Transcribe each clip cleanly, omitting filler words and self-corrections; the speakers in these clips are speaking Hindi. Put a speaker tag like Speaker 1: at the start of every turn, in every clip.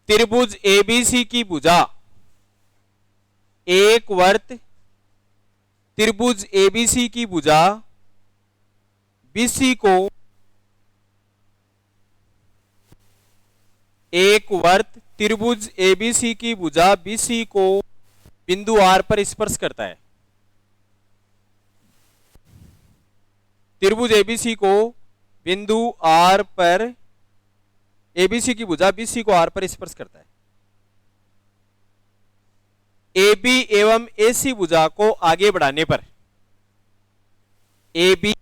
Speaker 1: त्रिभुज एबीसी की भुजा एक वर्त, त्रिभुज एबीसी की भुजा बीसी को एक वर्त, त्रिभुज एबीसी की भुजा बीसी को बिंदु आर पर स्पर्श करता है। त्रिभुज एबीसी को बिंदु आर पर, एबीसी की भुजा बीसी को आर पर स्पर्श करता है। एबी एवं एसी भुजा को आगे बढ़ाने पर, एबी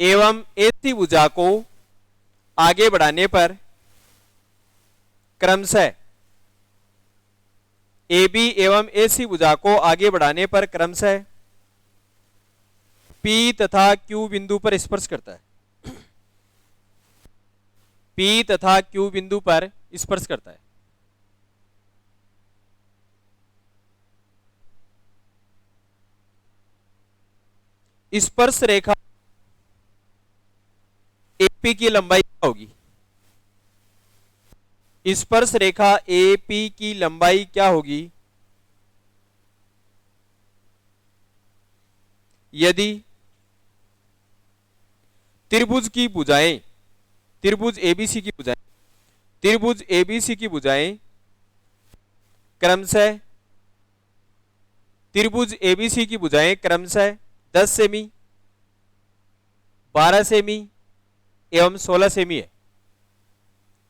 Speaker 1: एवं एसी भुजा को आगे बढ़ाने पर क्रमशः, एबी एवं एसी भुजा को आगे बढ़ाने पर क्रमशः पी तथा क्यू बिंदु पर स्पर्श करता है। पी तथा क्यू बिंदु पर स्पर्श करता है। स्पर्श रेखा एपी की लंबाई क्या होगी? स्पर्श रेखा एपी की लंबाई क्या होगी यदि त्रिभुज की भुजाएं, त्रिभुज एबीसी की भुजाएं, त्रिभुज एबीसी की भुजाएं क्रमशः, त्रिभुज एबीसी की भुजाएं क्रमशः 10 सेमी, 12 सेमी एवं 16 सेमी है।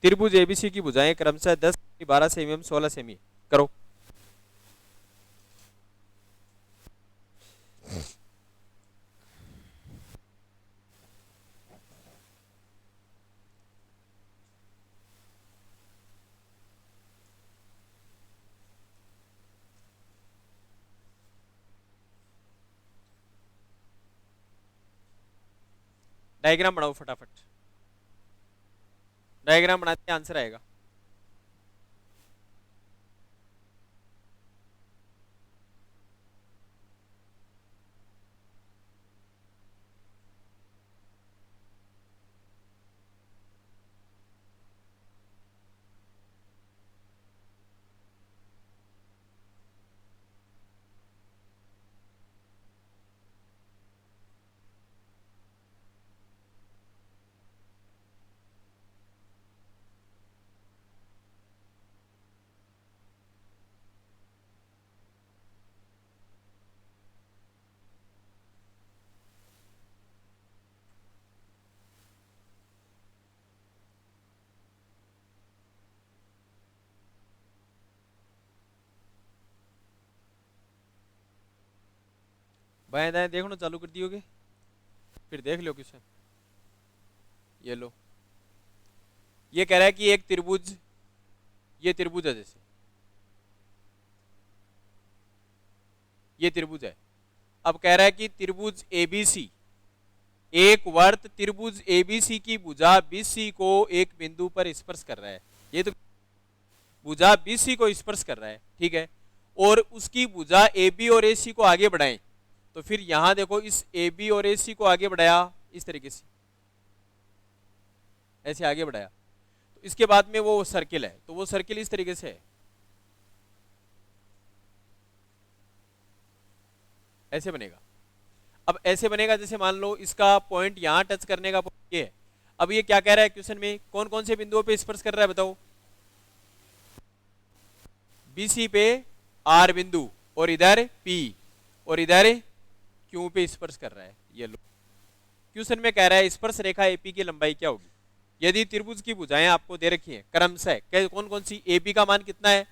Speaker 1: त्रिभुज एबीसी की भुजाएं क्रमशः 10 सेमी, 12 सेमी एवं 16 सेमी है। करो। डायग्राम बनाओ फटाफट, डायग्राम बनाते आंसर आएगा। बाएं दाएं देखना चालू कर दियोगे, फिर देख लो क्वेश्चन। ये लो, ये कह रहा है कि एक त्रिभुज, ये त्रिभुज है, जैसे ये त्रिभुज है। अब कह रहा है कि त्रिभुज एबीसी, एक वर्त त्रिभुज एबीसी की भुजा बीसी को एक बिंदु पर स्पर्श कर रहा है। ये तो भुजा बीसी को स्पर्श कर रहा है, ठीक है। और उसकी भुजा एबी और एसी को आगे बढ़ाएं, तो फिर यहां देखो इस एबी और एसी को आगे बढ़ाया इस तरीके से, ऐसे आगे बढ़ाया, तो इसके बाद में वो सर्किल है, तो वो सर्किल इस तरीके से है, ऐसे बनेगा। अब ऐसे बनेगा, जैसे मान लो इसका पॉइंट यहां टच करने का पॉइंट ये है। अब ये क्या कह रहा है क्वेश्चन में, कौन कौन से बिंदुओं पे स्पर्श कर रहा है बताओ? बीसी पे आर बिंदु, और इधर पी, और इधर क्यू पे स्पर्श कर रहा है। ये लो, क्वेश्चन में कह रहा है स्पर्श रेखा एपी की लंबाई क्या होगी यदि त्रिभुज की भुजाएं आपको दे रखी हैं क्रमशः, कौन कौन सी? एपी का मान कितना है?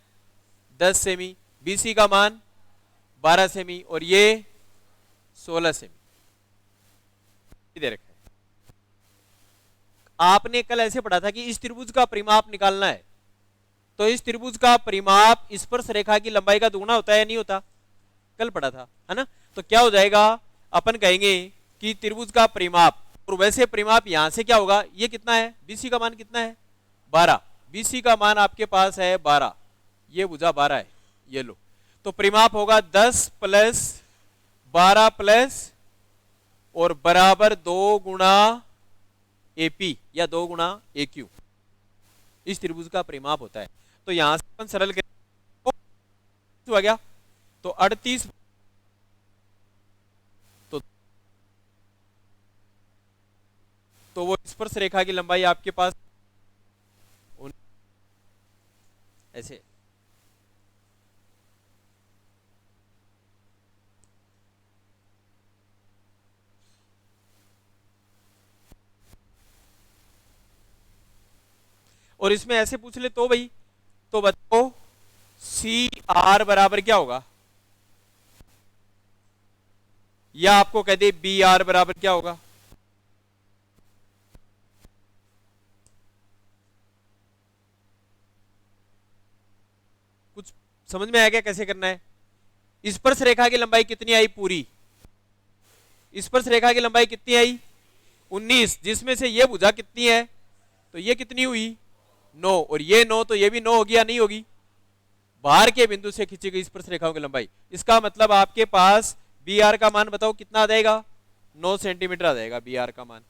Speaker 1: 10 सेमी, बीसी का मान 12 सेमी, और ये 16 सेमी दे रखा है। आपने कल ऐसे पढ़ा था कि इस त्रिभुज का परिमाप निकालना है, तो इस त्रिभुज का परिमाप स्पर्श रेखा की लंबाई का दुगुना होता है या नहीं होता? कल पढ़ा था, है ना। तो क्या हो जाएगा, अपन कहेंगे कि त्रिभुज का परिमाप, और वैसे परिमाप यहां से क्या होगा, ये कितना है, बीसी का मान कितना है? 12, बीसी का मान आपके पास है 12, ये भुजा 12 है, ये लो। तो परिमाप होगा 10 प्लस 12 प्लस और बराबर 2 गुणा एपी या 2 गुणा एक्यू, इस त्रिभुज का परिमाप होता है। तो यहां से अपन सरल करें तो आ गया, तो 38, तो वो स्पर्श रेखा की लंबाई आपके पास ऐसे, और इसमें ऐसे पूछ ले तो भाई, तो बताओ सी आर बराबर क्या होगा, या आपको कह दे बी आर बराबर क्या होगा। कुछ समझ में आया क्या कैसे करना है। स्पर्श रेखा की लंबाई कितनी आई पूरी, स्पर्श रेखा की लंबाई कितनी आई 19, जिसमें से ये भुजा कितनी है, तो ये कितनी हुई 9, और ये 9, तो ये भी 9 होगी या नहीं होगी, बाहर के बिंदु से खींची गई स्पर्श रेखाओं की लंबाई। इसका मतलब आपके पास बी आर का मान बताओ कितना आ जाएगा, 9 सेंटीमीटर आ जाएगा बी आर का मान,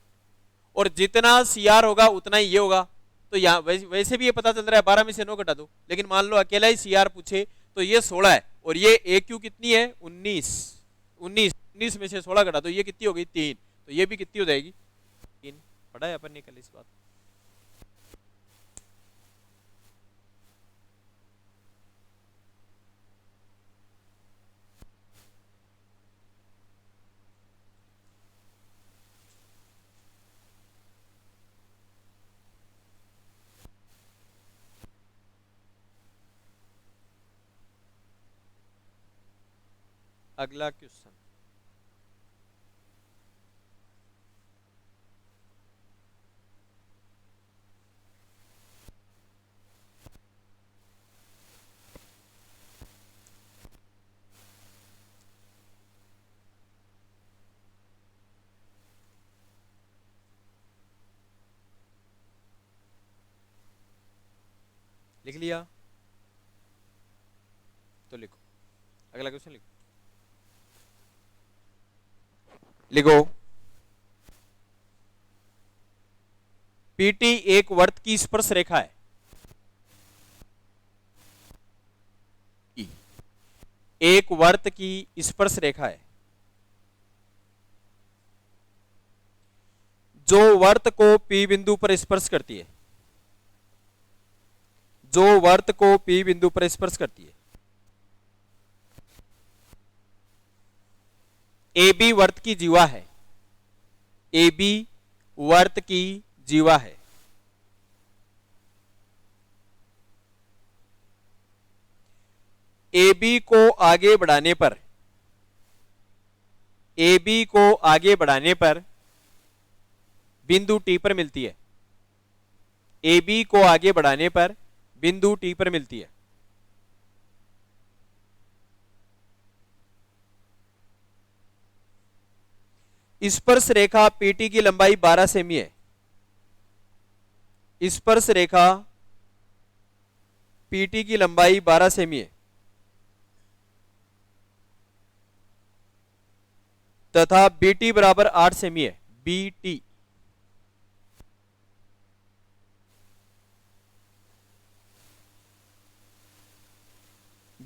Speaker 1: और जितना सी आर होगा उतना ही ये होगा। तो यहाँ वैसे भी ये पता चल रहा है 12 में से 9 घटा दो, लेकिन मान लो अकेला ही सी आर पूछे तो ये 16 है, और ये ए क्यू कितनी है 19, 19 में से 16 घटा दो, ये कितनी हो गई 3, तो ये भी कितनी हो जाएगी 3। पढ़ा है अपन ने कल इस बात। अगला क्वेश्चन, लिख लिया तो लिखो, अगला क्वेश्चन लिखो, लिखो पीटी एक वर्त की स्पर्श रेखा है, एक वर्त की स्पर्श रेखा है जो वर्त को पी बिंदु पर स्पर्श करती है, जो वर्त को पी बिंदु पर स्पर्श करती है। ए बी वर्त की जीवा है, ए बी वर्त की जीवा है, ए बी को आगे बढ़ाने पर, ए बी को आगे बढ़ाने पर बिंदु टी पर मिलती है, ए बी को आगे बढ़ाने पर बिंदु टी पर मिलती है। स्पर्श रेखा पीटी की लंबाई 12 सेमी है, स्पर्श रेखा पीटी की लंबाई 12 सेमी है तथा बीटी बराबर 8 सेमी है, बीटी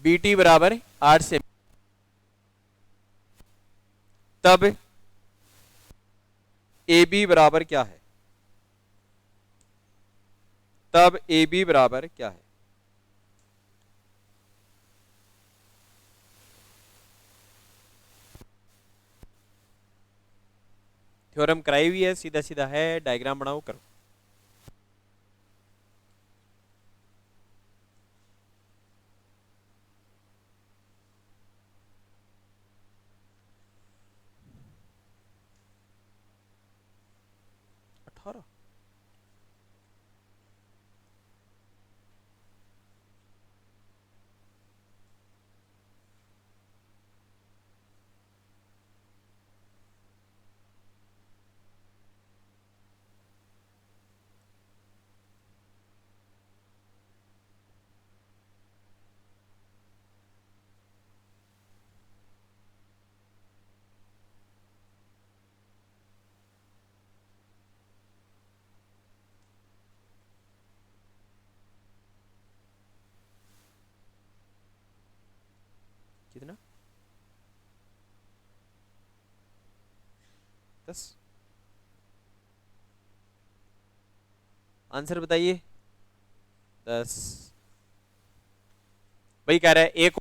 Speaker 1: बीटी बराबर 8 सेमी, तब ए बी बराबर क्या है, तब ए बी बराबर क्या है। थ्योरम कराई हुई है, सीधा सीधा है, डायग्राम बनाओ करो। आंसर बताइए। 10। भाई कह रहा है एक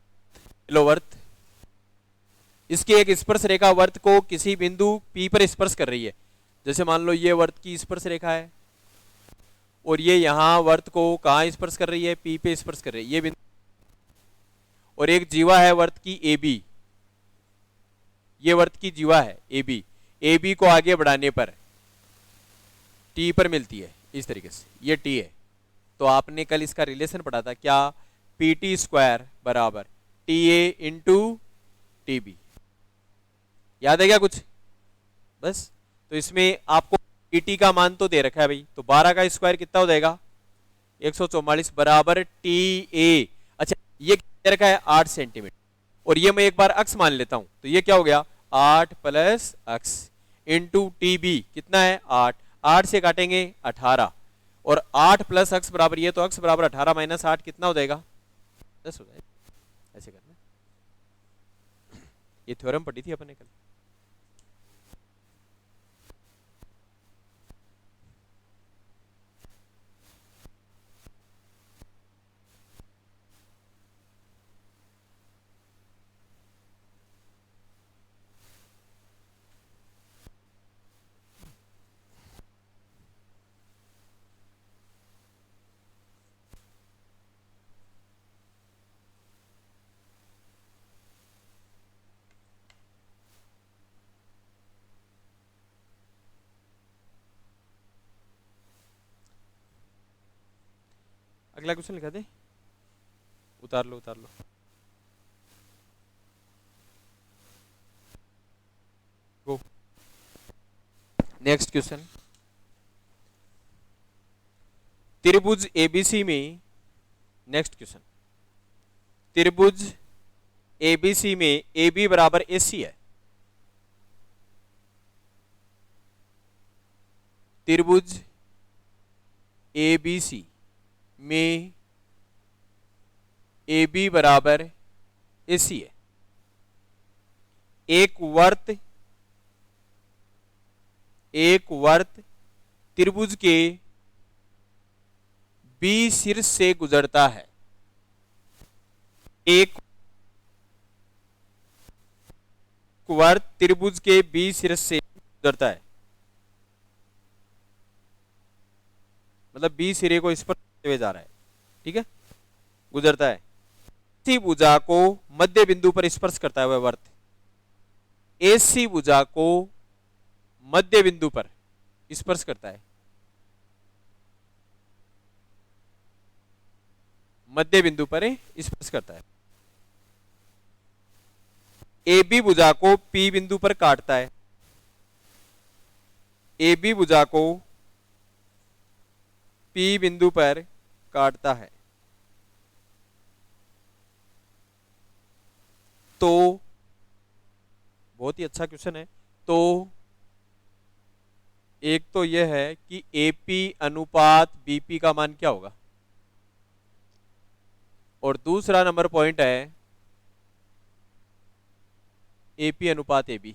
Speaker 1: किलोवर्त, इसकी एक स्पर्श रेखा वर्त को किसी बिंदु P पर स्पर्श कर रही है। जैसे मान लो ये वर्त की स्पर्श रेखा है और ये यहां वर्त को कहां स्पर्श कर रही है, P पे स्पर्श कर रही है, ये बिंदु। और एक जीवा है वर्त की AB, ये वर्त की जीवा है AB, AB को आगे बढ़ाने पर T पर मिलती है इस तरीके से, ये T है। तो आपने कल इसका रिलेशन पढ़ा था क्या, PT स्क्वायर बराबर TA इंटू TB, याद है क्या कुछ? बस, तो इसमें आपको PT का मान तो दे रखा है भाई, तो 12 का स्क्वायर कितना हो जाएगा, 144 बराबर TA। अच्छा ये दे रखा है 8 सेंटीमीटर, और ये मैं एक बार अक्स मान लेता हूं, तो ये क्या हो गया 8 प्लस अक्स इंटू TB कितना है 8, 8 से काटेंगे 18, और 8 प्लस अक्स बराबर ये, तो अक्स बराबर 18 माइनस 8 कितना हो जाएगा 10 हो जाएगा। ऐसे करना, ये थ्योरम पढ़ी थी अपने कल। अगला क्वेश्चन लिखा दे, उतार लो उतार लो। Go next question. त्रिभुज ABC में, नेक्स्ट क्वेश्चन, त्रिभुज ABC में AB बराबर AC है। त्रिभुज ABC में AB बराबर AC है। एक वर्त त्रिभुज के B शीर्ष से गुजरता है। एक वर्त त्रिभुज के B शीर्ष से गुजरता है, मतलब B सिरे को स्पर्श करते हुए जा रहा है, ठीक है, गुजरता है। AC भुजा को मध्य बिंदु पर स्पर्श करता है वह वर्त, AC भुजा को मध्य बिंदु पर स्पर्श करता है, मध्य बिंदु पर स्पर्श करता है। AB भुजा को P बिंदु पर काटता है, AB भुजा को P बिंदु पर काटता है, तो बहुत ही अच्छा क्वेश्चन है। तो एक तो यह है कि AP अनुपात BP का मान क्या होगा, और दूसरा नंबर पॉइंट है AP अनुपात AB।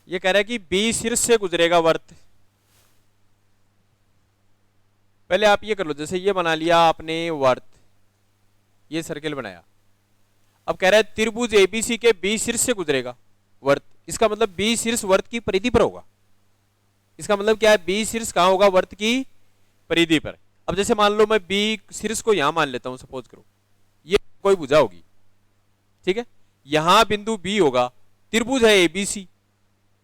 Speaker 1: ये कह रहा है कि B शीर्ष से गुजरेगा वर्त। पहले आप ये कर लो, जैसे ये बना लिया आपने वर्त, ये सर्किल बनाया। अब कह रहा है त्रिभुज ABC के B शीर्ष से गुजरेगा वर्त, इसका मतलब B शीर्ष वर्त की परिधि पर होगा। इसका मतलब क्या है, B शीर्ष कहां होगा, वर्त की परिधि पर। अब जैसे मान लो मैं B शीर्ष को यहां मान लेता हूं, सपोज करो ये कोई भुजा होगी, ठीक है, यहां बिंदु B होगा, त्रिभुज है ABC,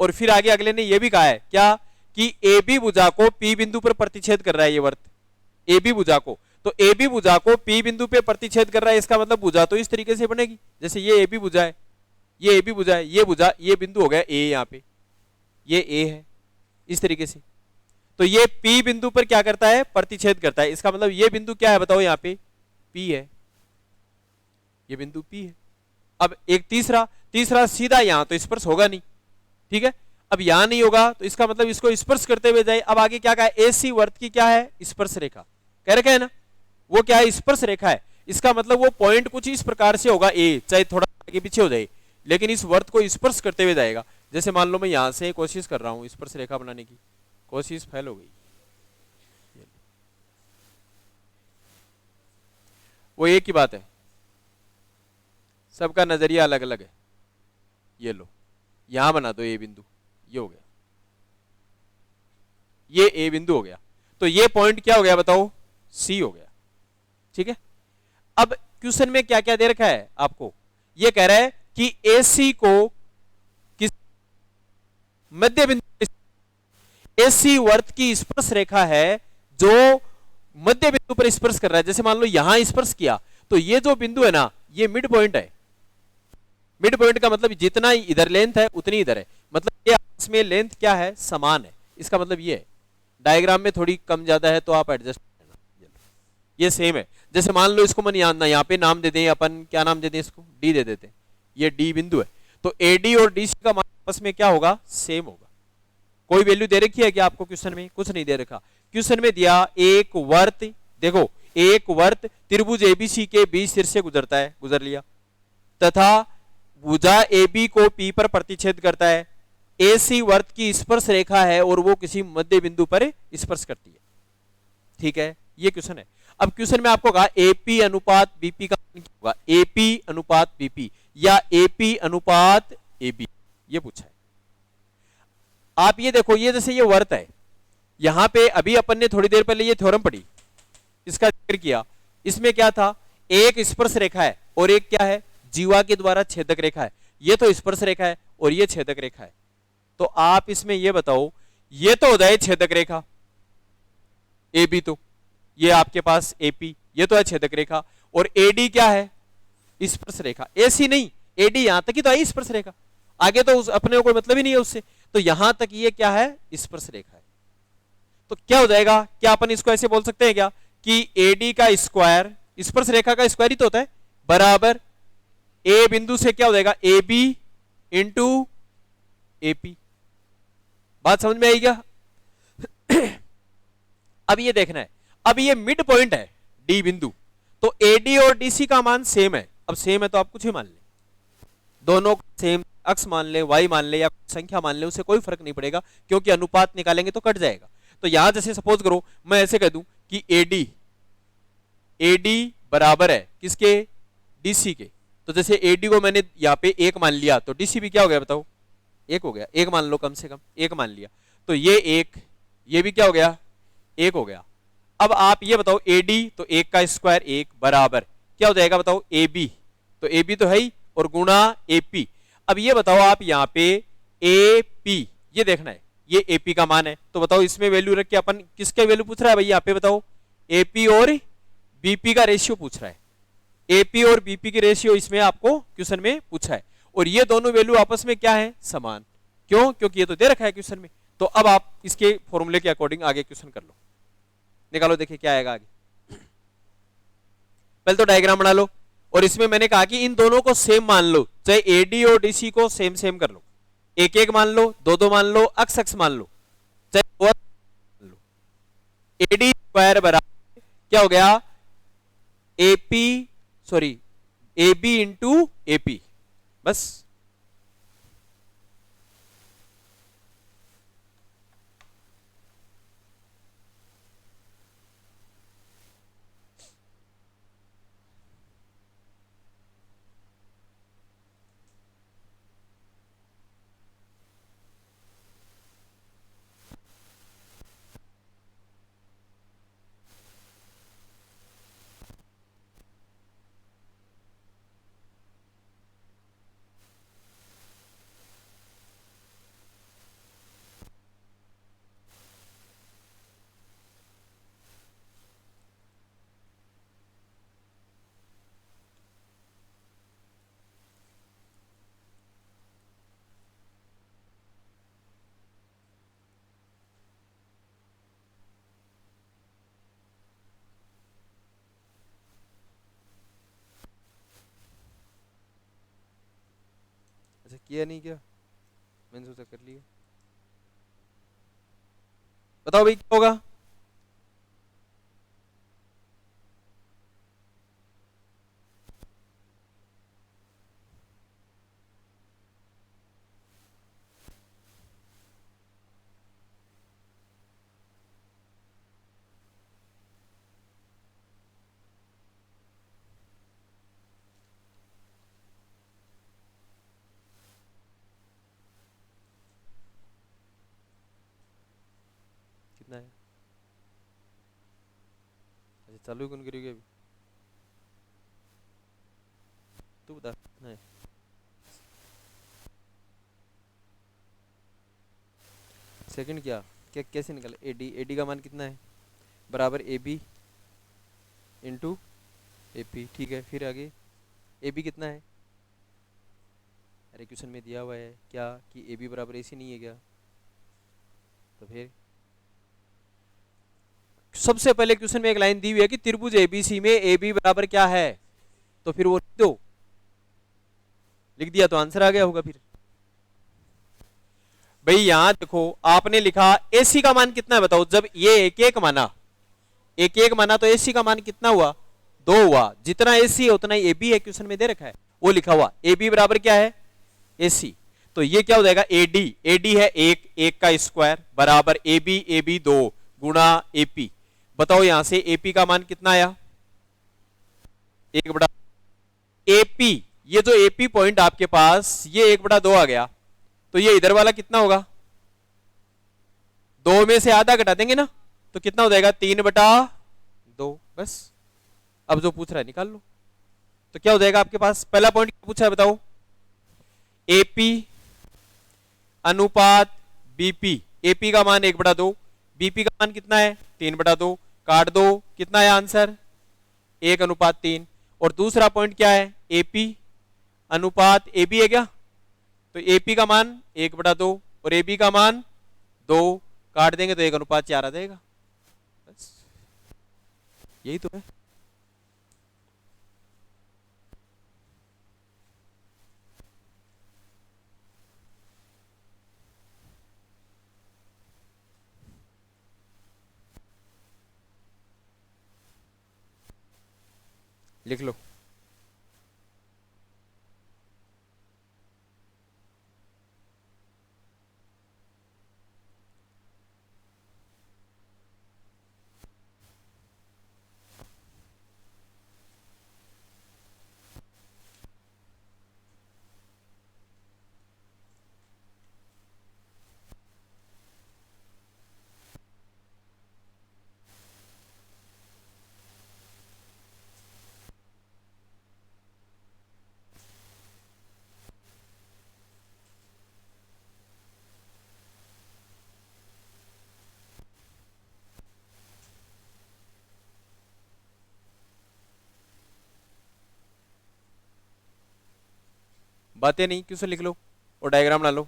Speaker 1: और फिर आगे अगले ने यह भी कहा है क्या कि ए बी भुजा को पी बिंदु पर प्रतिच्छेद कर रहा है ये वर्त, ए बी भुजा को, तो ए बी भुजा को पी बिंदु पे प्रतिच्छेद कर रहा है, इसका मतलब भुजा तो इस तरीके से बनेगी, जैसे ये ए बी भुजा है, ये ए बी भुजा है, ये भुजा, ये बिंदु हो गया ए, यहाँ पे ये ए है इस तरीके से, तो ये पी बिंदु पर क्या करता है, प्रतिच्छेद करता है, इसका मतलब ये बिंदु क्या है बताओ, यहाँ पे पी है, ये बिंदु पी है। अब एक तीसरा सीधा यहां तो स्पर्श होगा नहीं, ठीक है, अब यहां नहीं होगा तो इसका मतलब इसको स्पर्श करते हुए जाए। अब आगे क्या कहा, एसी वर्त की क्या है, स्पर्श रेखा कह रखे है ना, वो क्या है, स्पर्श रेखा है, इसका मतलब वो पॉइंट कुछ इस प्रकार से होगा ए, चाहे थोड़ा आगे पीछे हो जाए, लेकिन इस वर्त को स्पर्श करते हुए जाएगा। जैसे मान लो मैं यहां से कोशिश कर रहा हूं स्पर्श रेखा बनाने की, कोशिश फेल हो गई, वो एक ही बात है, सबका नजरिया अलग अलग है। ये लो यहां बना दो ए बिंदु, ये हो गया, ये ए बिंदु हो गया, तो ये पॉइंट क्या हो गया बताओ, सी हो गया, ठीक है। अब क्वेश्चन में क्या क्या दे रखा है आपको, ये कह रहा है कि एसी को किस मध्य बिंदु, एसी वर्त की स्पर्श रेखा है जो मध्य बिंदु पर स्पर्श कर रहा है। जैसे मान लो यहां स्पर्श किया तो ये जो बिंदु है ना, ये मिड पॉइंट है, मिड पॉइंट का मतलब जितना इधर लेंथ है उतनी इधर है, मतलब ये आपस में लेंथ क्या है, समान है, इसका मतलब ये है। डायग्राम में थोड़ी कम ज्यादा है तो आप एडजस्ट करना, ये सेम है। जैसे मान लो इसको मन यहाँ पे नाम दे दें अपन, क्या नाम दे दें इसको, डी दे देते हैं, ये डी बिंदु है, तो एडी और डी का मान आपस में क्या होगा, सेम होगा। कोई वैल्यू दे रखी है क्या आपको क्वेश्चन में, कुछ नहीं दे रखा। क्वेश्चन में दिया एक वर्त, देखो एक वर्त त्रिभुज एबीसी के बीच सिर से गुजरता है, गुजर लिया, तथा भुजा AB को P पर प्रतिच्छेद करता है, AC वर्त की स्पर्श रेखा है और वो किसी मध्य बिंदु पर स्पर्श करती है, ठीक है, ये क्वेश्चन है। अब क्वेश्चन में आपको कहा AP अनुपात BP का मान क्या होगा, AP अनुपात BP या AP अनुपात AB, ये पूछा है। आप ये देखो, ये जैसे ये वर्त है, यहां पे अभी अपन ने थोड़ी देर पहले ये थ्योरम पढ़ी, इसका जिक्र किया, इसमें क्या था, एक स्पर्श रेखा है और एक क्या है, जीवा के द्वारा छेदक रेखा है, ये तो स्पर्श रेखा है और ये छेदक रेखा है। तो आप इसमें ये बताओ, ये तो हो जाए छेदक रेखा ए बी, तो ये आपके पास एपी, ये तो है छेदक रेखा, और एडी क्या है, स्पर्श रेखा। एसी नहीं, एडी यहां तक ही तो आई स्पर्श रेखा, आगे तो अपने को कोई मतलब ही नहीं है उससे, तो यहां तक ये क्या है, स्पर्श रेखा है। तो क्या हो जाएगा, क्या अपन इसको ऐसे बोल सकते हैं क्या कि एडी का स्क्वायर, स्पर्श रेखा का स्क्वायर ही तो होता है, बराबर ए बिंदु से क्या हो जाएगा, ए बी इंटू एपी। बात समझ में आई क्या? अब ये देखना है, अब ये मिड पॉइंट है डी बिंदु, तो एडी और डीसी का मान सेम है। अब सेम है तो आप कुछ ही मान ले, दोनों सेम अक्स मान ले, वाई मान ले या संख्या मान ले, उससे कोई फर्क नहीं पड़ेगा, क्योंकि अनुपात निकालेंगे तो कट जाएगा। तो यहां जैसे सपोज करो मैं ऐसे कह दूं कि एडी, एडी बराबर है किसके, डीसी के, तो जैसे एडी को मैंने यहाँ पे एक मान लिया, तो डीसी भी क्या हो गया बताओ, एक हो गया, एक मान लो, कम से कम एक मान लिया, तो ये एक, ये भी क्या हो गया, एक हो गया। अब आप ये बताओ एडी, तो एक का स्क्वायर एक, बराबर क्या हो जाएगा बताओ, ए बी, तो ए बी तो है ही, और गुणा एपी। अब ये बताओ आप यहाँ पे ए पी, ये देखना है, ये एपी का मान है, तो बताओ इसमें वैल्यू रख के अपन किसके वैल्यू पूछ रहा है भाई, यहाँ पे बताओ एपी और बीपी का रेशियो पूछ रहा है, एपी और बीपी की रेशियो इसमें आपको क्वेश्चन में पूछा है, और ये दोनों वैल्यू आपस में क्या है, समान। क्यों, क्योंकि ये तो दे रखा है क्वेश्चन में। तो अब आप इसके फॉर्मूले के अकॉर्डिंग आगे क्वेश्चन कर लो, निकालो, देखिए क्या आएगा आगे। पहले तो डायग्राम बना लो, और इसमें मैंने कहा कि इन दोनों को सेम मान लो, चाहे एडी और डीसी को सेम सेम कर लो, एक एक मान लो, दो दो मान लो, अक्स अक्स मान लो, चाहे मान लो। एडी स्क्वायर बराबर क्या हो गया, AP, sorry A B into AP, बस। अच्छा किया नहीं क्या, मैंने सोचा कर लिया। बताओ भाई क्या होगा। कितना है, अच्छा चालू कौन करेगी अभी, तू बता कितना है। सेकंड क्या, क्या कैसे निकला, एडी, एडी का मान कितना है, बराबर A B into A P, ठीक है फिर आगे ए बी कितना है, अरे क्वेश्चन में दिया हुआ है क्या कि ए बी बराबर ए सी नहीं है क्या, तो फिर सबसे पहले क्वेश्चन में एक लाइन दी हुई है कि त्रिभुज एबीसी में ए बी बराबर क्या है, तो फिर वो लिख दो, लिख दिया तो आंसर आ गया होगा। फिर भाई यहां देखो आपने लिखा एसी का मान कितना है बताओ, जब ये एक एक माना, एक एक माना तो एसी का मान कितना हुआ, दो हुआ, जितना एसी है उतना ही एबी है, क्वेश्चन में दे रखा है वो लिखा हुआ, एबी बराबर क्या है एसी, तो ये क्या हो जाएगा एडी, एडी है एक, एक का स्क्वायर बराबर एबी, एबी दो गुणा एपी, बताओ यहां से एपी का मान कितना आया, एक बड़ा एपी, ये जो एपी पॉइंट आपके पास ये एक बड़ा दो आ गया, तो ये इधर वाला कितना होगा, दो में से आधा घटा देंगे ना, तो कितना हो जाएगा तीन बटा दो, बस अब जो पूछ रहा है निकाल लो। तो क्या हो जाएगा आपके पास, पहला पॉइंट क्या पूछा है बताओ, एपी अनुपात बीपी, एपी का मान एक बटा दो, बीपी का मान कितना है तीन बटा दो, काट दो कितना है आंसर एक अनुपात तीन, और दूसरा पॉइंट क्या है एपी अनुपात एबी है क्या, तो एपी का मान एक बटा दो और एबी का मान दो, काट देंगे तो एक अनुपात चार आ जाएगा, बस यही तो है। लिख लो। बातें नहीं क्यों से लिख लो और डायग्राम बना लो।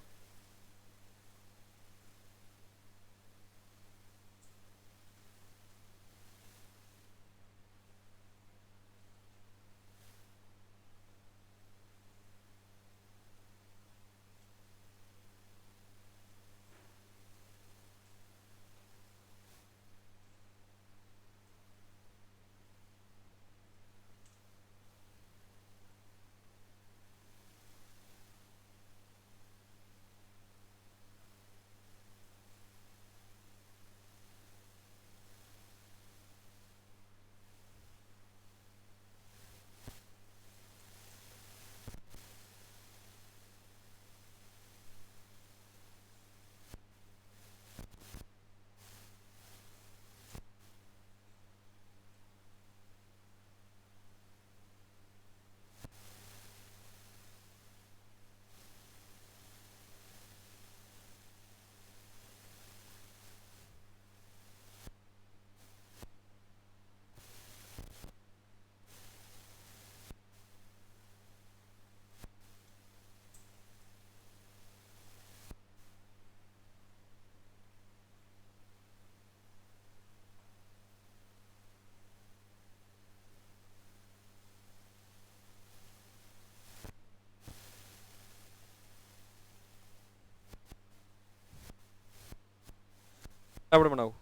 Speaker 1: फटाफट बनाओ।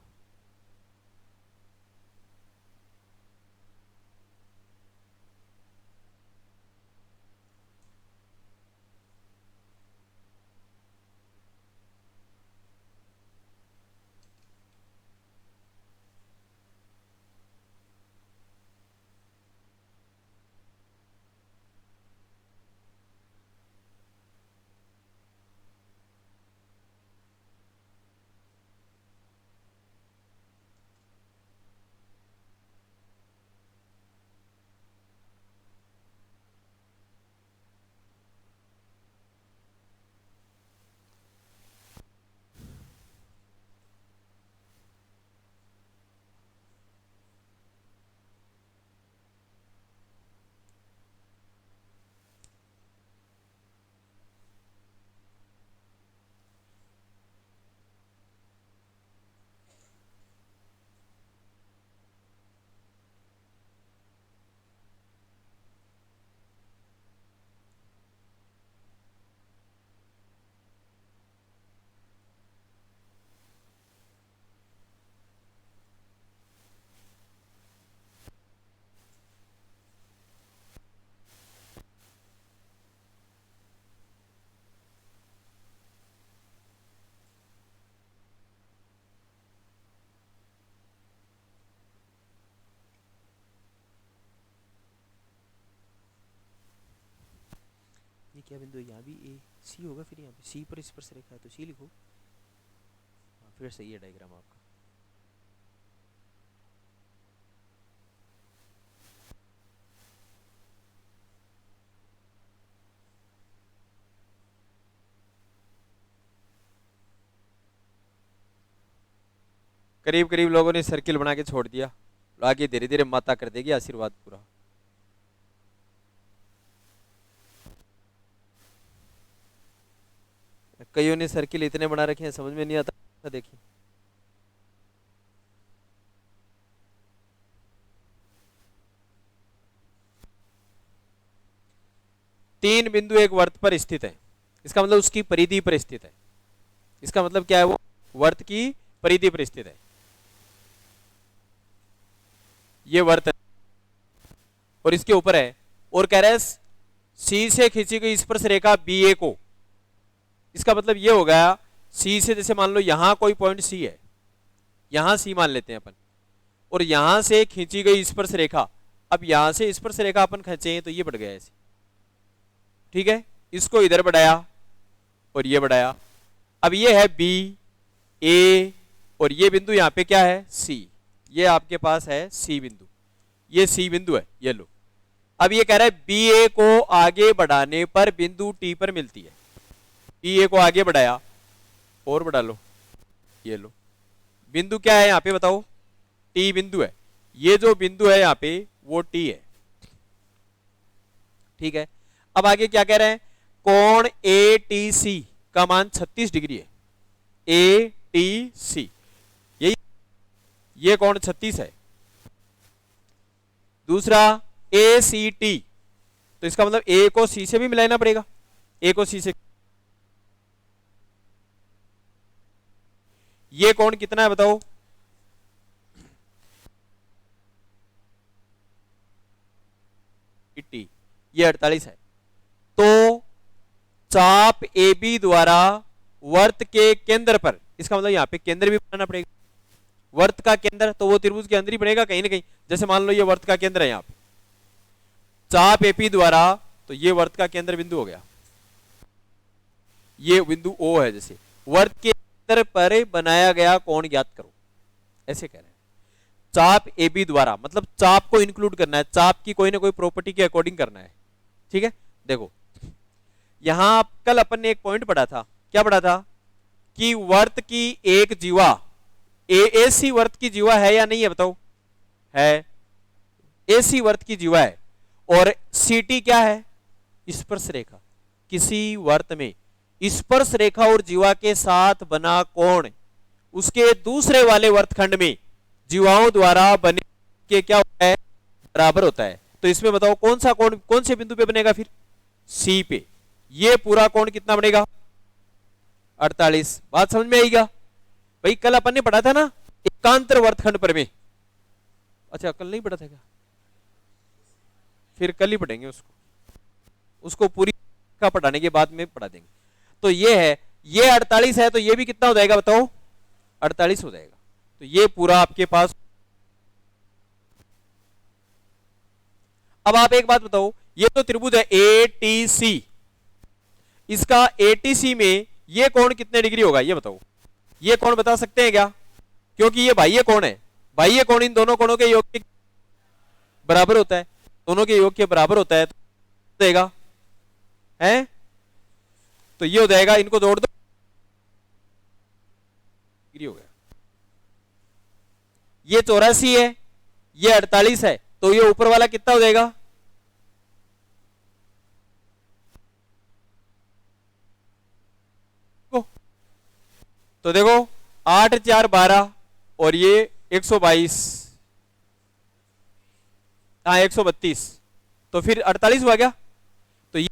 Speaker 1: ये क्या बिंदु है, यहाँ भी ए सी होगा, फिर यहाँ पे सी पर स्पर्श रेखा है तो सी लिखो। हाँ, फिर सही है डायग्राम आपका। करीब करीब लोगों ने सर्किल बना के छोड़ दिया, आगे धीरे धीरे माता कर देगी आशीर्वाद पूरा। कईयों ने सर्किल इतने बना रखे हैं समझ में नहीं आता। देखिए तीन बिंदु एक वर्त पर स्थित है, इसका मतलब उसकी परिधि पर स्थित है। इसका मतलब क्या है, वो वर्त की परिधि पर स्थित है। ये वर्त है और इसके ऊपर है, और कह रहा है सी से खींची गई स्पर्श रेखा बी ए को। इसका मतलब ये हो गया सी से, जैसे मान लो यहां कोई पॉइंट सी है, यहां सी मान लेते हैं अपन, और यहां से खींची गई स्पर्श रेखा, अब यहां से स्पर्श रेखा अपन खींचे तो ये बढ़ गया ऐसे, ठीक है। इसको इधर बढ़ाया और ये बढ़ाया। अब ये है बी ए और ये बिंदु यहां पे क्या है, सी। ये आपके पास है सी बिंदु, ये सी बिंदु है, ये लो। अब ये कह रहा है बी ए को आगे बढ़ाने पर बिंदु टी पर मिलती है। बी ए को आगे बढ़ाया और बढ़ा लो, ये लो। बिंदु क्या है यहाँ पे बताओ, टी बिंदु है। ये जो बिंदु है यहाँ पे वो टी है, ठीक है। अब आगे क्या कह रहे हैं, कोण ए टी सी का मान 36 डिग्री है। ए टी सी, यही ये कोण 36 है। दूसरा ए सी टी, तो इसका मतलब ए को सी से भी मिलाना पड़ेगा, ए को सी से। ये कोण कितना है बताओ, टी, ये 48 है। तो चाप ए बी द्वारा वर्त के केंद्र पर, इसका मतलब यहां पे केंद्र भी बनाना पड़ेगा। वर्त का केंद्र तो वो त्रिभुज के अंदर ही बनेगा कहीं ना कहीं। जैसे मान लो ये वर्त का केंद्र है यहाँ पे, चाप एपी द्वारा, तो ये वर्त का केंद्र बिंदु हो गया, ये बिंदु ओ है। जैसे वर्त के केंद्र पर बनाया गया कोण ज्ञात करो, ऐसे कह रहे हैं। चाप ए बी द्वारा मतलब चाप को इंक्लूड करना है, चाप की कोई ना कोई प्रॉपर्टी के अकॉर्डिंग करना है, ठीक है। देखो यहां कल अपन ने एक पॉइंट पढ़ा था, क्या पढ़ा था कि वर्त की एक जीवा एसी वर्त की जीवा है या नहीं है बताओ, है, एसी वर्त की जीवा है। और सीटी क्या है, स्पर्श रेखा। किसी वर्त में स्पर्श रेखा और जीवा के साथ बना कोण उसके दूसरे वाले वर्तखंड में जीवाओं द्वारा बने के क्या होता है, बराबर होता है। तो इसमें बताओ कौन सा कोण कौन से बिंदु पे बनेगा, फिर सी पे। ये पूरा कोण कितना बनेगा, 48। बात समझ में आएगा। भाई कल अपन ने पढ़ा था ना एकांतर वर्तखंड प्रमेय। अच्छा कल नहीं पढ़ा था क्या? फिर कल ही पढ़ेंगे उसको, उसको पूरी का पढ़ाने के बाद में पढ़ा देंगे। तो ये है, ये 48 है, तो ये भी कितना हो जाएगा बताओ? 48 हो जाएगा। तो ये पूरा आपके पास। अब आप एक बात बताओ, ये तो त्रिभुज है ATC, इसका ATC में ये कोण कितने डिग्री होगा ये बताओ? ये कोण बता सकते हैं क्या? क्योंकि ये बाह्य कोण है, बाह्य कोण इन दोनों कोणों के योग के बराबर होता है, दोनों के योग के बराबर होता है, तो देगा है, तो ये हो जाएगा, इनको जोड़ दो, डिग्री हो गया। ये 84 है, ये 48 है, तो ये ऊपर वाला कितना हो जाएगा? तो देखो 8 4 12 और ये 122, हाँ 132, तो फिर 48 हुआ क्या? तो ये,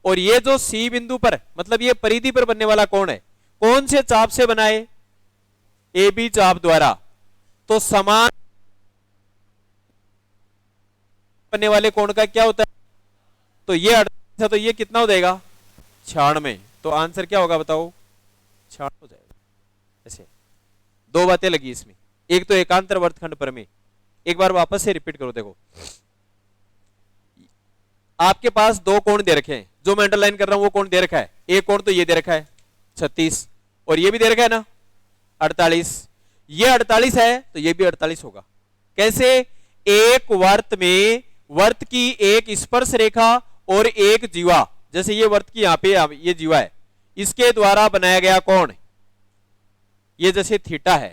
Speaker 1: और ये जो C बिंदु पर, मतलब ये परिधि पर बनने वाला कोण है, कौन से चाप से बना है? AB चाप द्वारा। तो समान बनने वाले कोण का क्या होता है? तो ये 48 है, तो ये कितना हो जाएगा? 96। तो आंसर क्या होगा बताओ? 96 हो जाएगा। ऐसे दो बातें लगी इसमें, एक तो एकांतर वर्तखंड प्रमेय, एक बार वापस से रिपीट करो। देखो आपके पास दो कोण दे रखे हैं, जो मैं अंडरलाइन कर रहा हूं वो कोण दे रखा है। एक कोण तो ये दे रखा है 36, और ये भी दे रखा है ना 48। ये 48 है तो ये भी 48 होगा। कैसे? एक वर्त में वर्त की एक स्पर्श रेखा और एक जीवा, जैसे ये वर्त की यहां पे ये जीवा है, इसके द्वारा बनाया गया कोण ये जैसे थीटा है,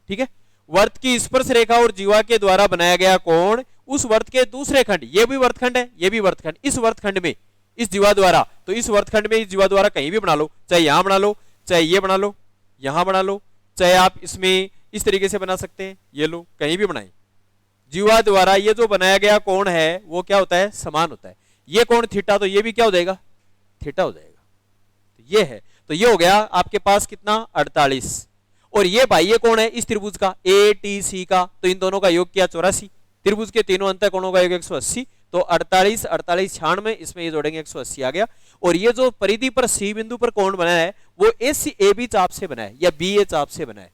Speaker 1: ठीक है। वर्त की स्पर्श रेखा और जीवा के द्वारा बनाया गया कोण उस वर्त के दूसरे खंड, ये भी वर्तखंड है, ये भी वर्तखंड, इस वर्तखंड में इस जीवा द्वारा, तो इस वर्तखंड में इस जीवा द्वारा कहीं भी बना लो, चाहे यहां बना लो, चाहे ये बना लो, यहां बना लो, चाहे आप इसमें इस तरीके से बना सकते हैं, ये लो, कहीं भी बनाए, जीवा द्वारा ये जो बनाया गया कोण है वो क्या होता है? समान होता है। ये कोण थीटा, तो ये भी क्या हो जाएगा? थीटा हो जाएगा। तो ये है, तो ये हो गया आपके पास कितना? 48। और ये बाह्य कोण है इस त्रिभुज का ATC का, तो इन दोनों का योग किया 84, त्रिभुज के तीनों अंत कोणों का योग 180, तो 48 48 96, इसमें ये जोड़ेंगे 180 आ गया। और ये जो परिधि पर C बिंदु पर कोण बना है वो AB चाप से बना है या BA चाप से बना है,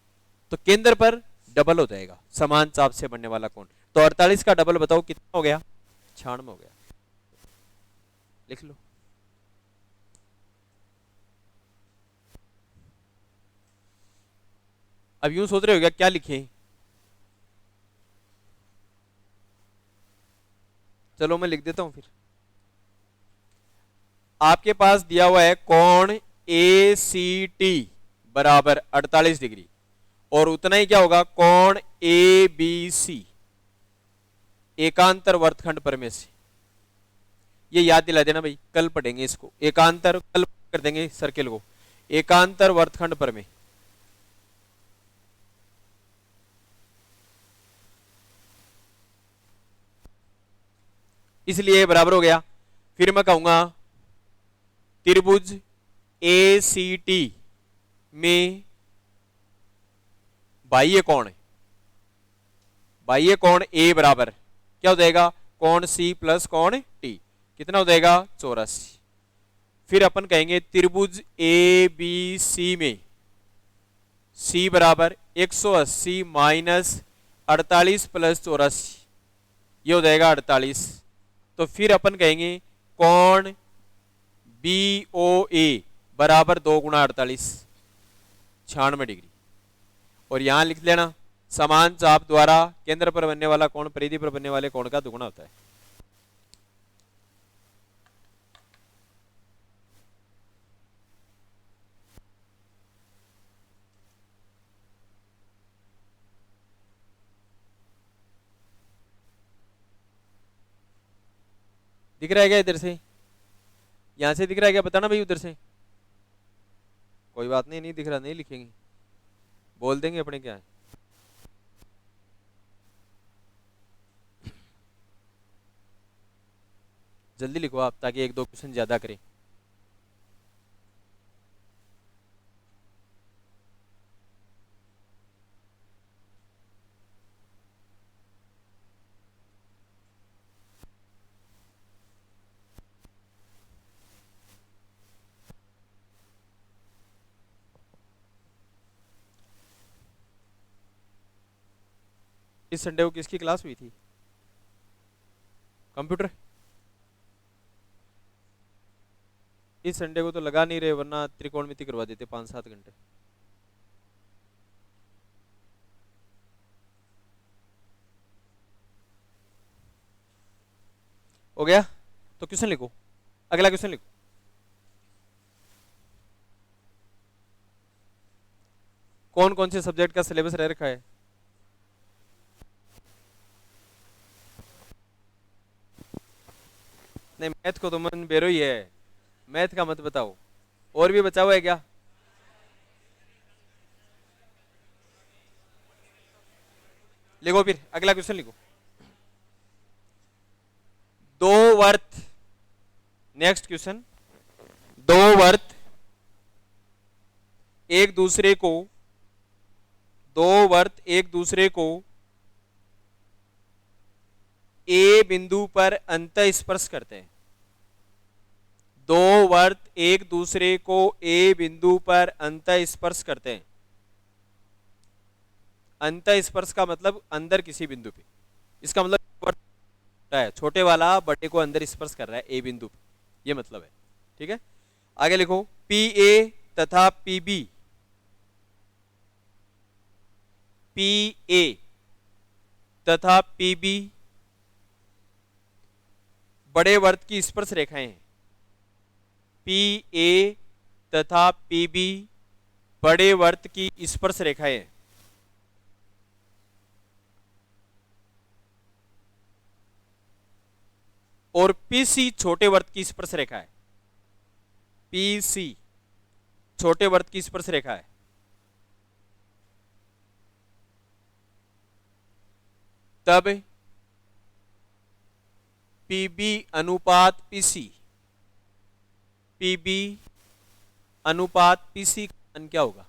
Speaker 1: तो केंद्र पर डबल हो जाएगा, समान चाप से बनने वाला कोण। तो 48 का डबल बताओ कितना हो गया? 96 हो गया। लिख लो। अब यूं सोच रहे हो क्या क्या लिखें? चलो मैं लिख देता हूं फिर। आपके पास दिया हुआ है कोण ACT बराबर 48 डिग्री, और उतना ही क्या होगा? कोण ABC एकांतर वर्तखंड प्रमेय से। ये याद दिला देना भाई, कल पढ़ेंगे इसको, एकांतर, कल कर देंगे सर्किल को, एकांतर वर्तखंड प्रमेय। इसलिए बराबर हो गया। फिर मैं कहूंगा त्रिभुज ACT में बाह्य कोण, बाह्य कोण A बराबर क्या हो जाएगा? कोण C प्लस कोण T, कितना हो जाएगा? 84। फिर अपन कहेंगे त्रिभुज ABC में C बराबर 180 माइनस 48 प्लस 84, ये हो जाएगा 48। तो फिर अपन कहेंगे कोण BOA बराबर 2 गुणा 48, 96 डिग्री। और यहां लिख लेना समान चाप द्वारा केंद्र पर बनने वाला कोण परिधि पर बनने वाले कोण का दुगुना होता है। दिख रहा है क्या इधर से? यहां से दिख रहा है क्या? बताना भाई उधर से। कोई बात नहीं, नहीं दिख रहा नहीं लिखेंगे, बोल देंगे अपने क्या है। जल्दी लिखो आप, ताकि एक दो क्वेश्चन ज्यादा करें। इस संडे को किसकी क्लास हुई थी? कंप्यूटर। इस संडे को तो लगा नहीं रहे, वरना त्रिकोणमिति करवा देते 5-7 घंटे। हो गया? तो क्वेश्चन लिखो, अगला क्वेश्चन लिखो। कौन कौन से सब्जेक्ट का सिलेबस रह रखा है? नहीं, मैथ को तो मन बेरो ही है, मैथ का मत बताओ। और भी बचा हुआ है क्या? लिखो फिर, अगला क्वेश्चन लिखो। दो वर्त, नेक्स्ट क्वेश्चन, दो वर्त एक दूसरे को, दो वर्त एक दूसरे को ए बिंदु पर अंतःस्पर्श करते हैं। दो वर्त एक दूसरे को ए बिंदु पर अंतःस्पर्श करते हैं। अंतःस्पर्श का मतलब अंदर किसी बिंदु पे, इसका मतलब वर्त है, छोटे वाला बड़े को अंदर स्पर्श कर रहा है ए बिंदु पे, ये मतलब है। ठीक है, आगे लिखो। पी ए तथा पी बी, पी ए तथा पी बी बड़े वर्त की स्पर्श रेखाएं हैं। पी ए तथा पी बी बड़े वर्त की स्पर्श रेखाएं हैं। और पी सी छोटे वर्त की स्पर्श रेखा है। पी सी छोटे वर्त की स्पर्श रेखा है। तब पीबी अनुपात पीसी, पीबी अनुपात पीसी का मान क्या होगा?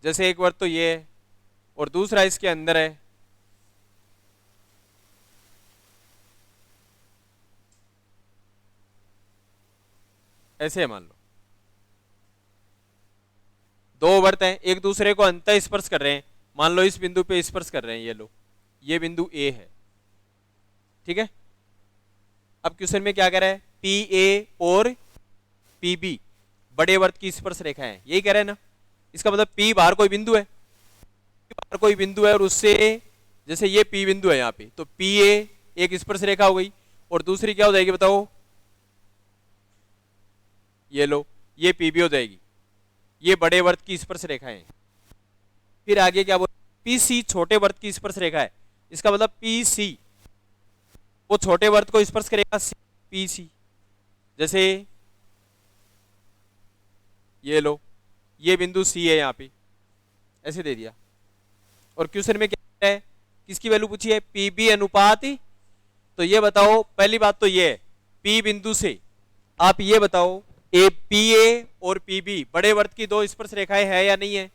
Speaker 1: जैसे एक वर्त तो ये है और दूसरा इसके अंदर है, ऐसे है मान लो। दो वर्त हैं, एक दूसरे को अंतः स्पर्श कर रहे हैं, मान लो इस बिंदु पे स्पर्श कर रहे हैं, ये लो, ये बिंदु ए है। ठीक है, अब क्वेश्चन में क्या कह रहा है? पी ए और पी बी बड़े वर्त की स्पर्श रेखा है, यही कह रहे हैं ना। इसका मतलब पी बाहर कोई बिंदु है, बाहर कोई बिंदु है और उससे, जैसे ये पी बिंदु है यहाँ पे, तो पी ए एक स्पर्श रेखा हो गई, और दूसरी क्या हो जाएगी बताओ? ये लो, ये पी बी हो जाएगी। ये बड़े वर्त की स्पर्श रेखा है। फिर आगे क्या बोल? पी सी छोटे वर्त की स्पर्श रेखा है। इसका मतलब पी सी वो छोटे वर्त को स्पर्श करेगा, पी सी। जैसे ये लो, ये बिंदु सी है यहाँ पे, ऐसे दे दिया। और क्वेश्चन में क्या है? किसकी वैल्यू पूछी है? पी बी अनुपात। तो ये बताओ, पहली बात तो ये है, पी बिंदु से आप ये बताओ, ए पी ए और पी बी बड़े वर्त की दो स्पर्श रेखाएं है या नहीं है?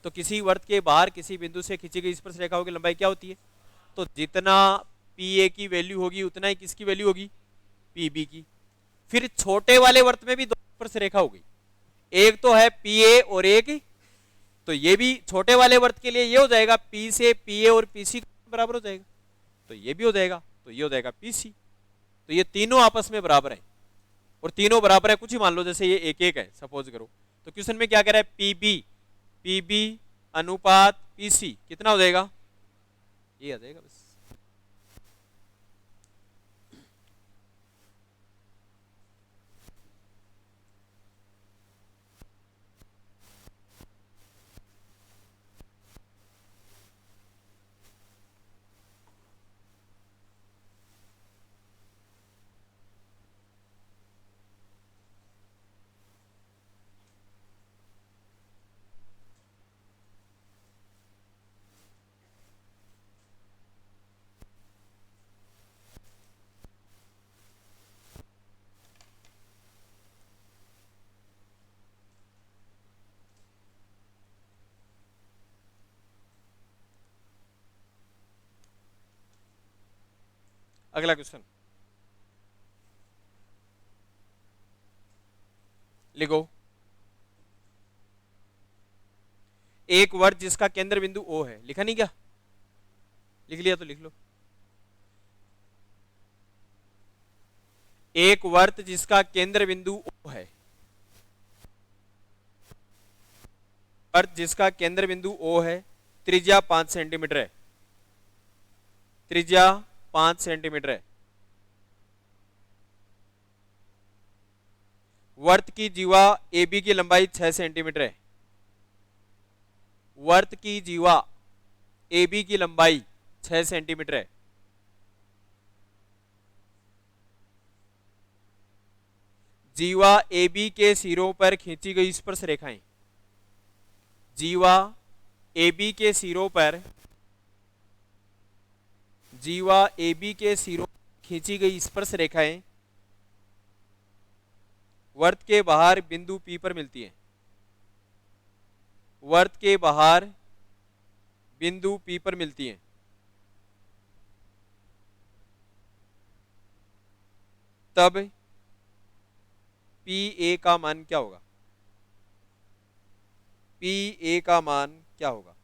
Speaker 1: तो किसी वर्त के बाहर किसी बिंदु से खींची गई स्पर्श रेखाओं की लंबाई क्या होती है? तो जितना पी ए की वैल्यू होगी उतना ही किसकी वैल्यू होगी? पी बी की। फिर छोटे वाले वर्त में भी दो स्पर्श रेखा होगी, एक तो है पी ए और एक, तो ये भी छोटे वाले वर्त के लिए ये हो जाएगा पी से पी ए और पी सी बराबर हो जाएगा, तो ये भी हो जाएगा, तो ये हो जाएगा पी सी। तो ये तीनों आपस में बराबर है, और तीनों बराबर है, कुछ ही मान लो, जैसे ये एक एक है सपोज करो। तो क्वेश्चन में क्या कह रहा है? पी बी अनुपात पी सी कितना हो जाएगा? ये आ जाएगा बस। अगला क्वेश्चन लिखो। एक वर्ग जिसका केंद्र बिंदु O है, लिखा नहीं क्या? लिख लिया तो लिख लो। एक वर्त जिसका केंद्र बिंदु O है, वर्त जिसका केंद्र बिंदु O है, त्रिज्या 5 सेंटीमीटर है, त्रिज्या 5 सेंटीमीटर है। वर्त की जीवा AB की लंबाई 6 सेंटीमीटर है, वर्त की जीवा AB की लंबाई 6 सेंटीमीटर है। जीवा AB के सिरों पर खींची गई स्पर्श रेखाएं, जीवा AB के सिरों पर, जीवा AB के सिरों पर खींची गई स्पर्श रेखाएं वर्त के बाहर बिंदु P पर मिलती हैं, वर्त के बाहर बिंदु P पर मिलती हैं। तब PA का मान क्या होगा? PA का मान क्या होगा?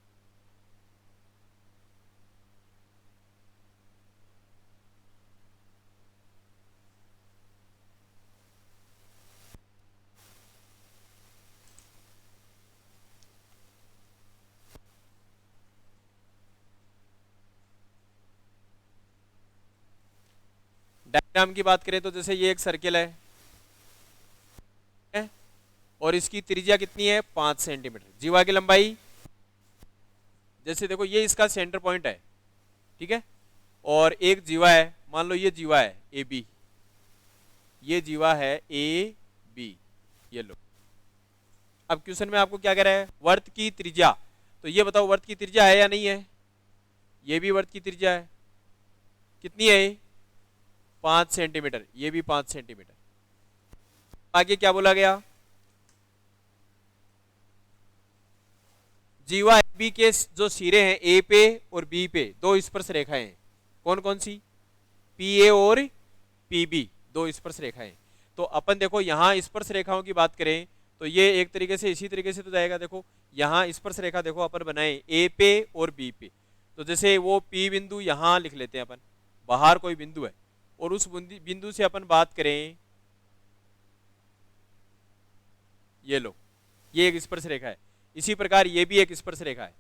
Speaker 1: डायग्राम की बात करें तो जैसे ये एक सर्किल है और इसकी त्रिज्या कितनी है? 5 सेंटीमीटर। जीवा की लंबाई, जैसे देखो ये इसका सेंटर पॉइंट है, ठीक है, और एक जीवा है, मान लो ये जीवा है AB, ये जीवा है AB, ये लो। अब क्वेश्चन में आपको क्या कह रहा है? वर्त की त्रिज्या, तो ये बताओ वर्त की त्रिज्या है या नहीं है? ये भी वर्त की त्रिज्या है, कितनी है? 5 सेंटीमीटर, ये भी 5 सेंटीमीटर। आगे क्या बोला गया? जीवा AB के जो सिरे हैं A पे और B पे दो स्पर्श रेखाएं हैं, कौन कौन सी? PA और PB, दो स्पर्श रेखाएं। तो अपन देखो यहां स्पर्श रेखाओं की बात करें तो ये एक तरीके से इसी तरीके से तो जाएगा। देखो यहां स्पर्श रेखा देखो अपन बनाए A पे और B पे, तो जैसे वो P बिंदु यहां लिख लेते हैं अपन, बाहर कोई बिंदु है, और उस बिंदु से अपन बात करें, ये लो, ये एक स्पर्श रेखा है। इसी प्रकार ये भी एक स्पर्श रेखा है,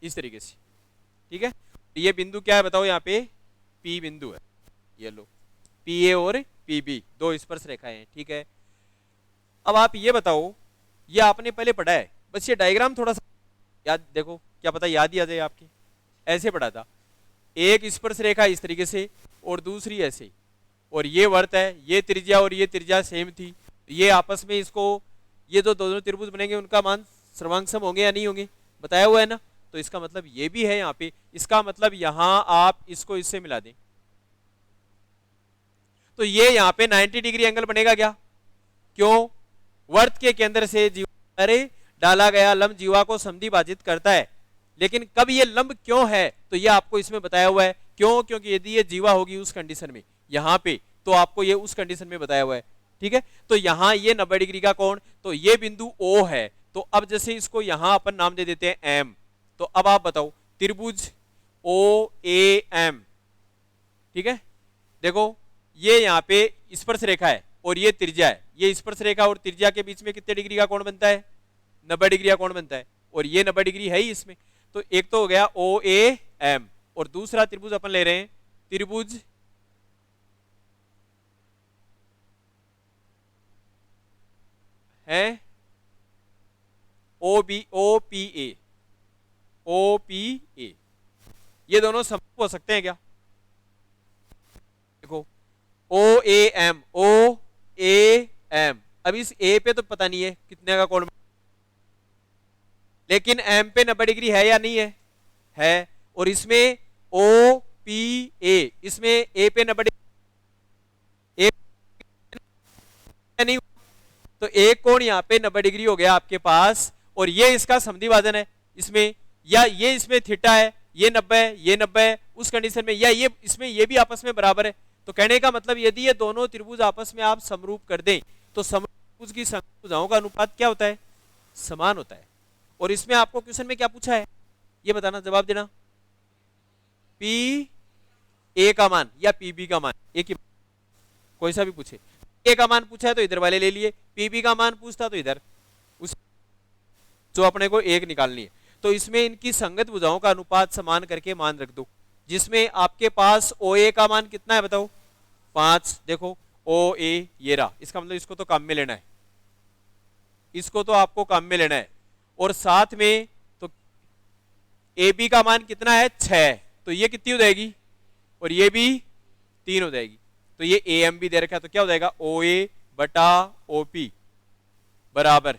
Speaker 1: इस तरीके से, ठीक है। ये बिंदु क्या है बताओ? यहाँ पे P बिंदु है, ये लो, PA और PB दो स्पर्श रेखाएं हैं, ठीक है। अब आप ये बताओ, ये आपने पहले पढ़ा है, बस ये डायग्राम थोड़ा सा याद, देखो क्या पता याद ही आ जाए आपके। ऐसे पढ़ा था, एक स्पर्श रेखा इस तरीके से और दूसरी ऐसे, और ये वर्त है, ये त्रिज्या और ये त्रिज्या सेम थी, ये आपस में इसको, ये जो दोनों त्रिभुज बनेंगे उनका मान सर्वांगसम होंगे या नहीं होंगे? बताया हुआ है ना। तो इसका मतलब ये भी है यहाँ पे, इसका मतलब यहां आप इसको इससे मिला दें तो ये यहाँ पे 90 डिग्री एंगल बनेगा क्या? क्यों? वर्त के केंद्र से जीवा पर डाला गया लंब जीवा को समद्विभाजित करता है, लेकिन कब ये लंब क्यों है तो ये आपको इसमें बताया हुआ है। क्यों? क्योंकि यदि ये जीवा होगी उस कंडीशन में यहां पे, तो आपको ये उस कंडीशन में बताया हुआ है, ठीक है। तो यहां ये 90 डिग्री का कोण, तो ये बिंदु O है, तो अब जैसे इसको यहां अपन नाम दे देते हैं M, तो अब आप बताओ त्रिभुज OAM, ठीक है। देखो ये यहाँ पे स्पर्श रेखा है और ये त्रिज्या है, ये स्पर्श रेखा और त्रिज्या के बीच में कितने डिग्री का कोण बनता है? 90 डिग्री का कोण बनता है, और ये 90 डिग्री है ही इसमें। तो एक तो हो गया OAM, और दूसरा त्रिभुज अपन ले रहे हैं त्रिभुज है OPA, ये दोनों समरूप हो सकते हैं क्या? देखो OAM, अब इस A पे तो पता नहीं है कितने का कोण, लेकिन M पे 90 डिग्री है या नहीं है? है। और इसमें OPA, इसमें A पे 90 डिग्री नहीं, तो एक कोण यहाँ पे 90 डिग्री हो गया आपके पास, और ये इसका समद्विभाजन है इसमें, या ये इसमें थीटा है, ये 90 है, ये 90 है उस कंडीशन में, या ये इसमें ये भी आपस में बराबर है। तो कहने का मतलब यदि ये दोनों त्रिभुज आपस में आप समरूप कर दें तो समरूप की भुजाओं का अनुपात क्या होता है, समान होता है। और इसमें आपको क्वेश्चन में क्या पूछा है ये बताना, जवाब देना। पी ए का मान या पी बी का मान, एक ही कोई सा भी पूछे, ए का मान पूछा है तो इधर वाले ले लिए, पी बी का मान पूछता तो इधर उस जो अपने को एक निकालनी है। तो इसमें इनकी संगत भुजाओं का अनुपात समान करके मान रख दो, जिसमें आपके पास ओ ए का मान कितना है बताओ, 5। देखो ओ ए ये रहा, इसका मतलब इसको तो काम में लेना है, इसको तो आपको काम में लेना है। और साथ में तो ए बी का मान कितना है 6, तो ये कितनी हो जाएगी, और ये भी 3 हो जाएगी। तो ये ए एम भी दे रखा है, तो क्या हो जाएगा ओ ए बटा ओ पी बराबर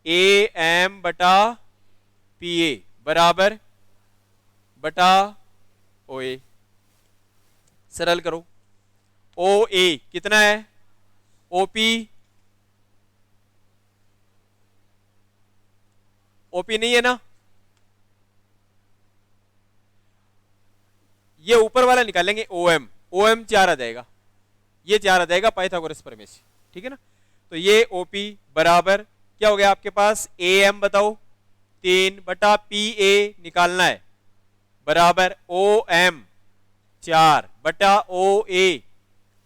Speaker 1: ए एम बटा पी ए बराबर बटा ओ ए। सरल करो, ओ ए कितना है, ओ पी, ओपी नहीं है ना, ये ऊपर वाला निकालेंगे ओ एम, ओ एम 4 आ जाएगा, ये 4 आ जाएगा पाइथागोरस प्रमेय से, ठीक है ना। तो ये ओपी बराबर क्या हो गया आपके पास, ए एम बताओ 3 बटा पी ए निकालना है बराबर ओ एम 4 बटा ओ ए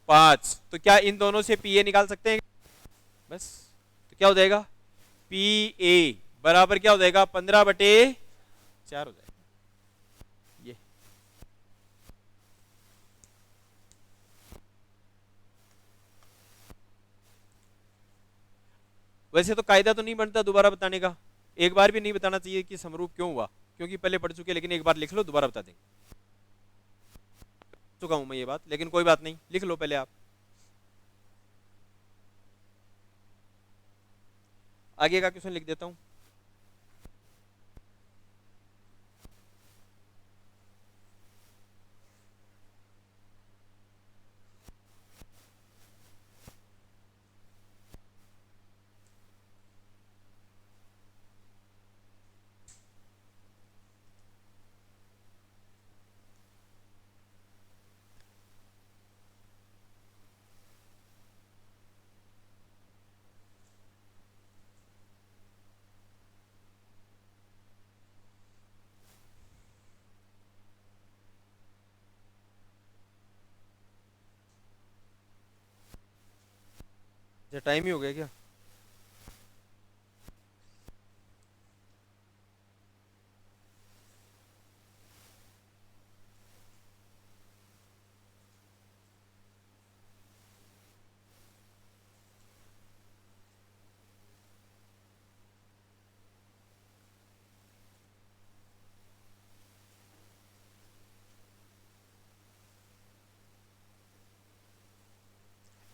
Speaker 1: 5। तो क्या इन दोनों से पी ए निकाल सकते हैं बस, तो क्या हो जाएगा पी ए बराबर क्या हो जाएगा 15 बटे 4 हो जाएगा। ये वैसे तो कायदा तो नहीं बनता दोबारा बताने का, एक बार भी नहीं बताना चाहिए कि समरूप क्यों हुआ, क्योंकि पहले पढ़ चुके, लेकिन एक बार लिख लो दोबारा बता देंगे। चुका हूं मैं ये बात, लेकिन कोई बात नहीं, लिख लो पहले आप। आगे का क्वेश्चन लिख देता हूं। टाइम ही हो गया क्या?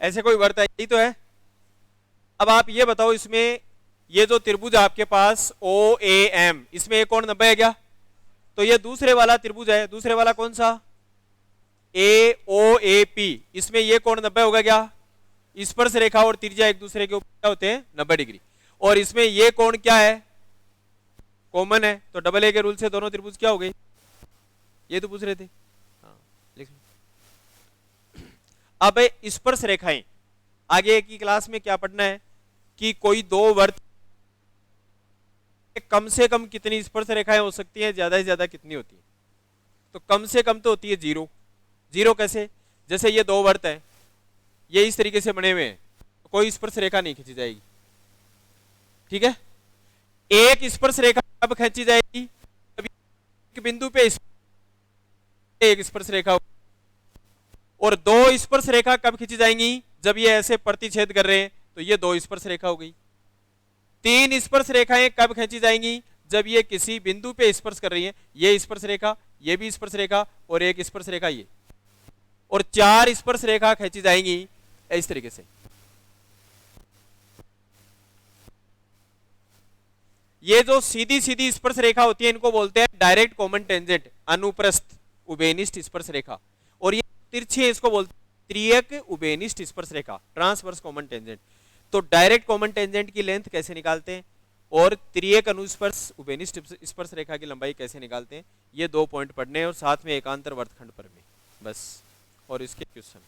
Speaker 1: ऐसे कोई वर्त है, यही तो है। अब आप ये बताओ, इसमें ये जो त्रिभुज आपके पास ओ ए एम, इसमें एक कोण 90 है क्या? तो ये दूसरे वाला त्रिभुज है, दूसरे वाला कौन सा, ए ओ ए पी, इसमें ये कोण 90 होगा क्या? स्पर्श रेखा और त्रिज्या एक दूसरे के ऊपर क्या होते हैं 90 डिग्री। और इसमें ये कोण क्या है, कॉमन है, तो डबल ए के रूल से दोनों त्रिभुज क्या हो गए, ये तो पूछ रहे थे। हाँ लिख लो। अब स्पर्श रेखाएं, आगे की क्लास में क्या पढ़ना है कि कोई दो वर्त कम से कम कितनी स्पर्श रेखाएं हो सकती हैं, ज्यादा से ज्यादा कितनी होती है? तो कम से कम तो होती है 0। 0 कैसे? जैसे ये दो वर्त है, ये इस तरीके से बने हुए हैं, तो कोई स्पर्श रेखा नहीं खींची जाएगी, ठीक है। एक स्पर्श रेखा कब खींची जाएगी, जब एक बिंदु पे एक स्पर्श रेखा, और दो स्पर्श रेखा कब खींची जाएंगी, जब ये ऐसे प्रतिच्छेद कर रहे हैं, तो ये दो स्पर्श रेखा हो गई। 3 स्पर्श रेखाएं कब खींची जाएंगी, जब ये किसी बिंदु पे स्पर्श कर रही हैं, ये स्पर्श रेखा, ये भी स्पर्श रेखा, और एक स्पर्श रेखा ये, और 4 स्पर्श रेखा खींची जाएंगी इस तरीके से। ये जो सीधी सीधी स्पर्श रेखा होती है, इनको बोलते हैं डायरेक्ट कॉमन टेंजेंट, अनुप्रस्थ उभयनिष्ठ स्पर्श रेखा। और ये तिरछे, इसको बोलते हैं त्रियक उभयनिष्ठ स्पर्श रेखा, ट्रांसवर्स कॉमन टेंजेंट। तो डायरेक्ट कॉमन टेंजेंट की लेंथ कैसे निकालते हैं, और त्रियक अनुस्पर्श उभयनिष्ठ स्पर्श रेखा की लंबाई कैसे निकालते हैं, ये 2 पॉइंट पढ़ने हैं और साथ में एकांतर वर्तखंड पर भी, बस और इसके क्वेश्चन।